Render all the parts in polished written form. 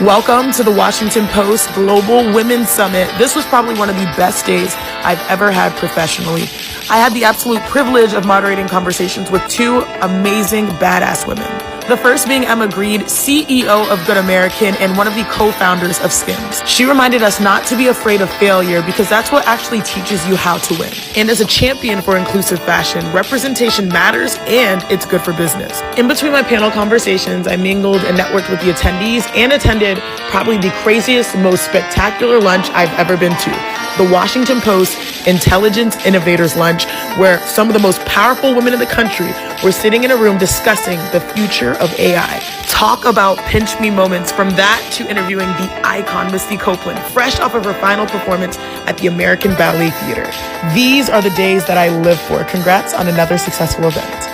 Welcome to the Washington Post Global Women's Summit. This was probably one of the best days I've ever had professionally. I had the absolute privilege of moderating conversations with two amazing, badass women. The first being Emma Greed, CEO of Good American and one of the co-founders of Skims. She reminded us not to be afraid of failure because that's what actually teaches you how to win. And as a champion for inclusive fashion, representation matters and it's good for business. In between my panel conversations, I mingled and networked with the attendees and attended probably the craziest, most spectacular lunch I've ever been to. The Washington Post Intelligence Innovators Lunch, where some of the most powerful women in the country were sitting in a room discussing the future of AI. Talk about pinch me moments, from that to interviewing the icon Misty Copeland, fresh off of her final performance at the American Ballet Theater. These are the days that I live for. Congrats on another successful event.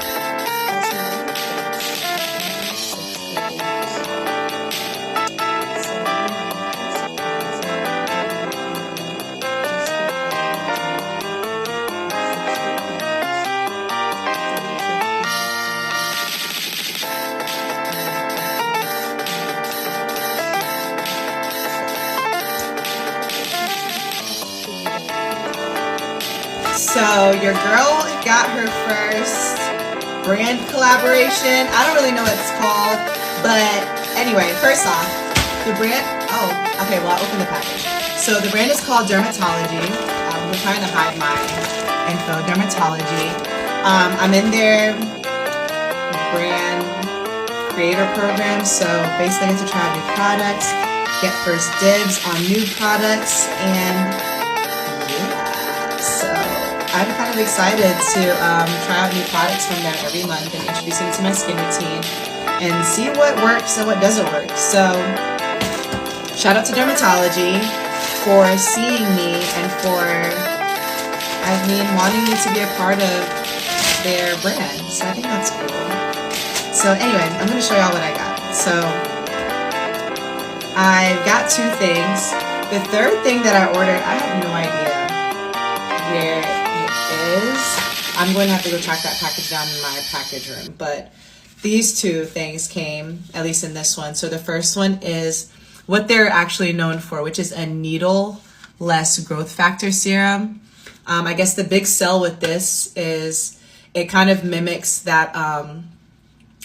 So your girl got her first brand collaboration. I don't really know what it's called, but anyway, first off, the brand, okay, well, I'll open the package. So the brand is called Dermatology. We're trying to hide my info. Dermatology. I'm in their brand creator program, so basically I get to try out new products, get first dibs on new products, and I'm kind of excited to try out new products from them every month and introduce them to my skin routine and see what works and what doesn't work. So shout out to Dermatology for seeing me and for, wanting me to be a part of their brand. So I think that's cool. So anyway, I'm going to show y'all what I got. So I've got two things. The third thing that I ordered, I have no idea where I'm going to have to go track that package down in my package room, but these two things came, at least in this one. So the first one is what they're actually known for, which is a needle-less growth factor serum. I guess the big sell with this is it kind of mimics that,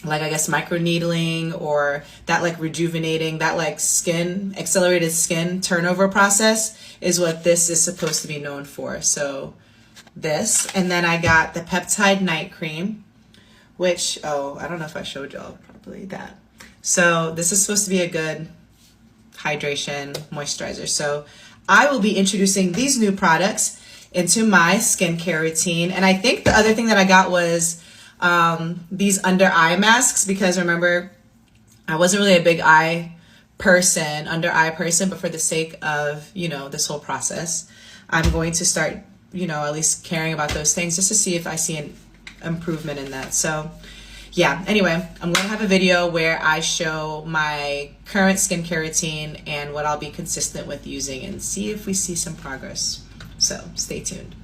micro needling, or that rejuvenating, that accelerated skin turnover process is what this is supposed to be known for. So this, and then I got the peptide night cream, which, I don't know if I showed y'all properly that. So this is supposed to be a good hydration moisturizer. So I will be introducing these new products into my skincare routine. And I think the other thing that I got was these under eye masks, because remember, I wasn't really a big under eye person, but for the sake of, this whole process, I'm going to start at least caring about those things just to see if I see an improvement in that. So yeah, anyway, I'm going to have a video where I show my current skincare routine and what I'll be consistent with using and see if we see some progress. So stay tuned.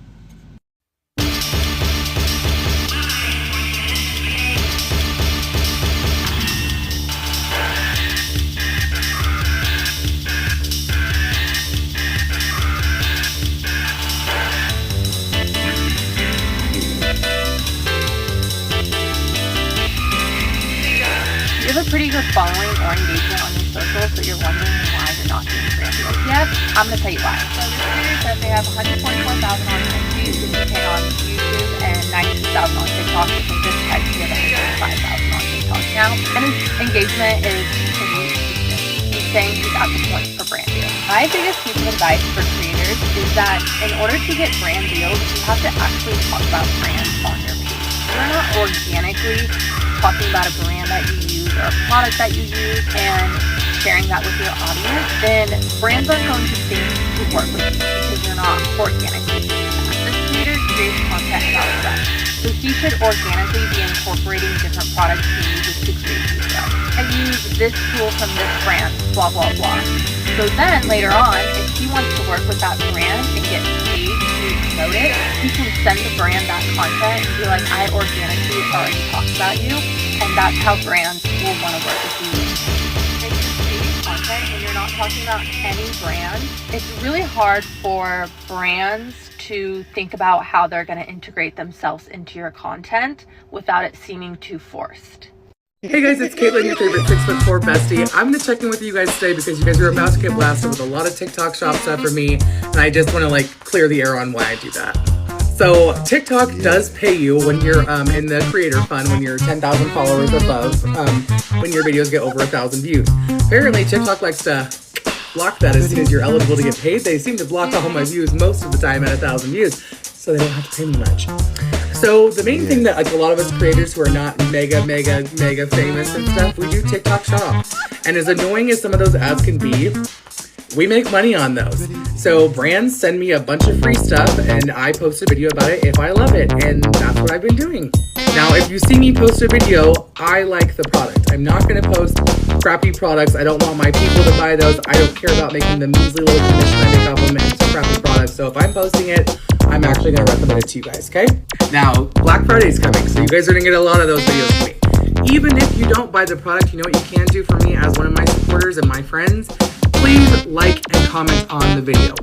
You have a pretty good following or engagement on your socials, but you're wondering why you're not doing brand deals yet? I'm going to tell you why. So this creator says they have 144,000 on IG, 50K on YouTube, and 96,000 on TikTok, which is just text. He has 105,000 on TikTok now. And his engagement is continuing to decrease. He's saying he's at the point for brand deals. My biggest piece of advice for creators is that in order to get brand deals, you have to actually talk about brands on your page. You're not organically talking about a brand that you use or a product that you use and sharing that with your audience, then brands aren't going to think to work with you because you're not organically doing that. This creator creates content about stuff, so he should organically be incorporating different products he uses to create these stuff. I use this tool from this brand, blah, blah, blah. So then later on, if he wants to work with that brand and get paid to promote it, he can send the brand that content and be like, I organically already talked about you, and that's how brands will want to work with you. If you're creating content not talking about any brand. It's really hard for brands to think about how they're going to integrate themselves into your content without it seeming too forced. Hey guys, it's Caitlin, your favorite 6'4" bestie. I'm gonna check in with you guys today because you guys are about to get blasted with a lot of TikTok shop stuff from me, and I just want to like clear the air on why I do that. So TikTok does pay you when you're in the creator fund, when you're 10,000 followers above, when your videos get over 1,000 views. Apparently TikTok likes to block that as soon as you're eligible to get paid. They seem to block all my views most of the time at 1,000 views, so they don't have to pay me much. So the main thing that like a lot of us creators who are not mega famous and stuff, we do TikTok shop. And as annoying as some of those ads can be, we make money on those. So brands send me a bunch of free stuff and I post a video about it if I love it. And that's what I've been doing. Now, if you see me post a video, I like the product. I'm not going to post crappy products. I don't want my people to buy those. I don't care about making the measly little commission I make off them and it's crappy products. So if I'm posting it, I'm actually going to recommend it to you guys, okay? Now, Black Friday is coming, so you guys are going to get a lot of those videos from me. Even if you don't buy the product, you know what you can do for me as one of my supporters and my friends? Please like and comment on the video.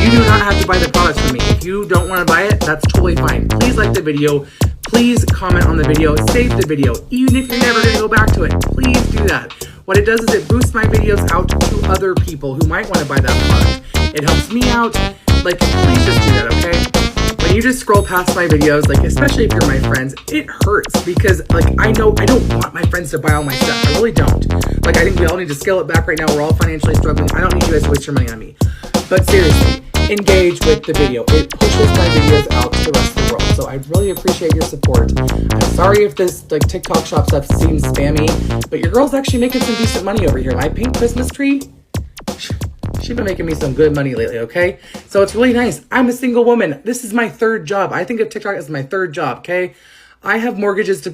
You do not have to buy the product from me. If you don't want to buy it, that's totally fine. Please like the video. Please comment on the video. Save the video. Even if you're never going to go back to it, please do that. What it does is it boosts my videos out to other people who might want to buy that product. It helps me out. Like, please just do that, okay? When you just scroll past my videos, like, especially if you're my friends, it hurts because, like, I know I don't want my friends to buy all my stuff. I really don't. Like, I think we all need to scale it back right now. We're all financially struggling. I don't need you guys to waste your money on me. But seriously, engage with the video. It pushes my videos out to the rest of the world. So I really appreciate your support. I'm sorry if this, like, TikTok shop stuff seems spammy, but your girl's actually making some decent money over here. My pink Christmas tree, she's been making me some good money lately, okay? So it's really nice. I'm a single woman. This is my third job. I think of TikTok as my third job, okay? I have a mortgage to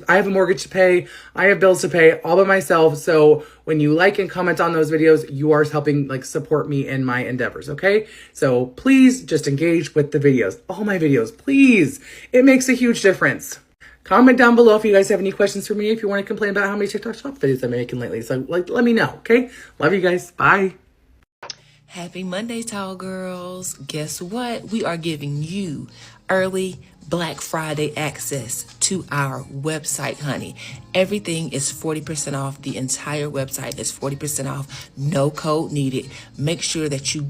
pay. I have bills to pay all by myself. So when you like and comment on those videos, you are helping like support me in my endeavors, okay? So please just engage with the videos. All my videos, please. It makes a huge difference. Comment down below if you guys have any questions for me, if you want to complain about how many TikTok shop videos I'm making lately. So like, let me know, okay? Love you guys. Bye. Happy Monday, Tall Girls. Guess what? We are giving you early Black Friday access to our website, honey. Everything is 40% off. The entire website is 40% off. No code needed. Make sure that you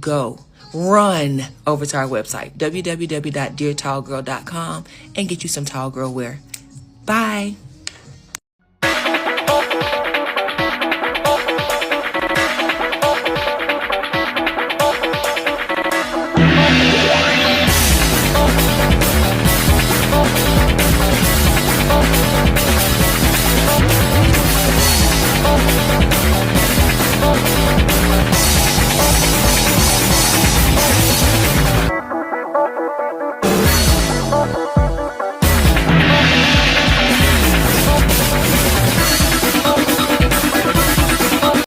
run over to our website, www.deartallgirl.com, and get you some tall girl wear. Bye.